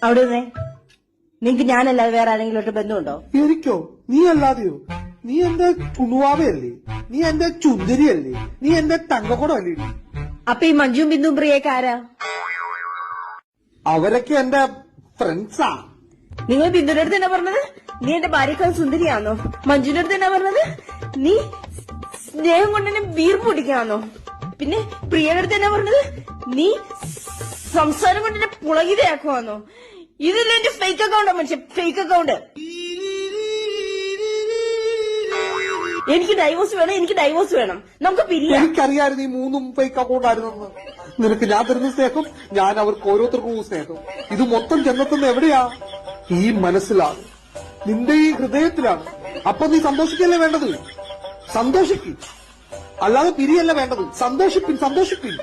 അവിടെ നിന്നേ. നിങ്ങക്ക് ഞാനല്ലാതെ വേറെ ആരെങ്കിലും ആയിട്ട് ബന്ധമുണ്ടോ? എനിക്കോ? നീ അല്ലാതെയോ? നീ എന്റെ കുണുവാവയല്ലേ? നീ എന്റെ ചുന്ദരിയല്ലേ? നീ എന്റെ തങ്കക്കുടമല്ലേ? അപ്പൊ ഈ മഞ്ജുവും ബിന്ദുവും പ്രിയൊക്കെ ആരാ? അവരൊക്കെ എന്റെ ഫ്രണ്ട്സാ. നിങ്ങൾ ബിന്ദുവിന്റെ അടുത്ത് എന്നാ പറഞ്ഞത്? നീ എന്റെ ഭാര്യക്കാൾ സുന്ദരിയാണോ? മഞ്ജുവിന്റെ അടുത്ത് എന്നാ പറഞ്ഞത്? നീ സ്നേഹം കൊണ്ട് എന്നെ വീർപ്പ് പിടിക്കാന്നോ? പിന്നെ പ്രിയയുടെ അടുത്ത് എന്നാ പറഞ്ഞത്? നീ സംസാരം കൊണ്ട് എന്നെ പുളകിതയാക്കുവാന്നോ? ഇതല്ല എന്റെ ഫേക്ക് അക്കൗണ്ടാ മനുഷ്യ, ഫേക്ക് അക്കൗണ്ട്. എനിക്ക് ഡൈവോഴ്സ് വേണം, എനിക്ക് ഡൈവോഴ്സ് വേണം. നമുക്ക് പിരിയാം. എനിക്കറിയായിരുന്നു ഈ മൂന്നും ഫേക്ക് അക്കൗണ്ട് ആയിരുന്നെന്ന്. നിനക്ക് ഞാൻ തരുന്ന സ്നേഹം, ഞാൻ അവർക്ക് ഓരോരുത്തർക്കും സ്നേഹം. ഇത് മൊത്തം ചെന്നെത്തുന്ന എവിടെയാ? ഈ മനസ്സിലാണ്, നിന്റെ ഈ ഹൃദയത്തിലാണ്. അപ്പൊ നീ സന്തോഷിക്കല്ലേ വേണ്ടത്? സന്തോഷിക്കും, അല്ലാതെ പിരിയല്ല വേണ്ടത്. സന്തോഷിപ്പിൻ.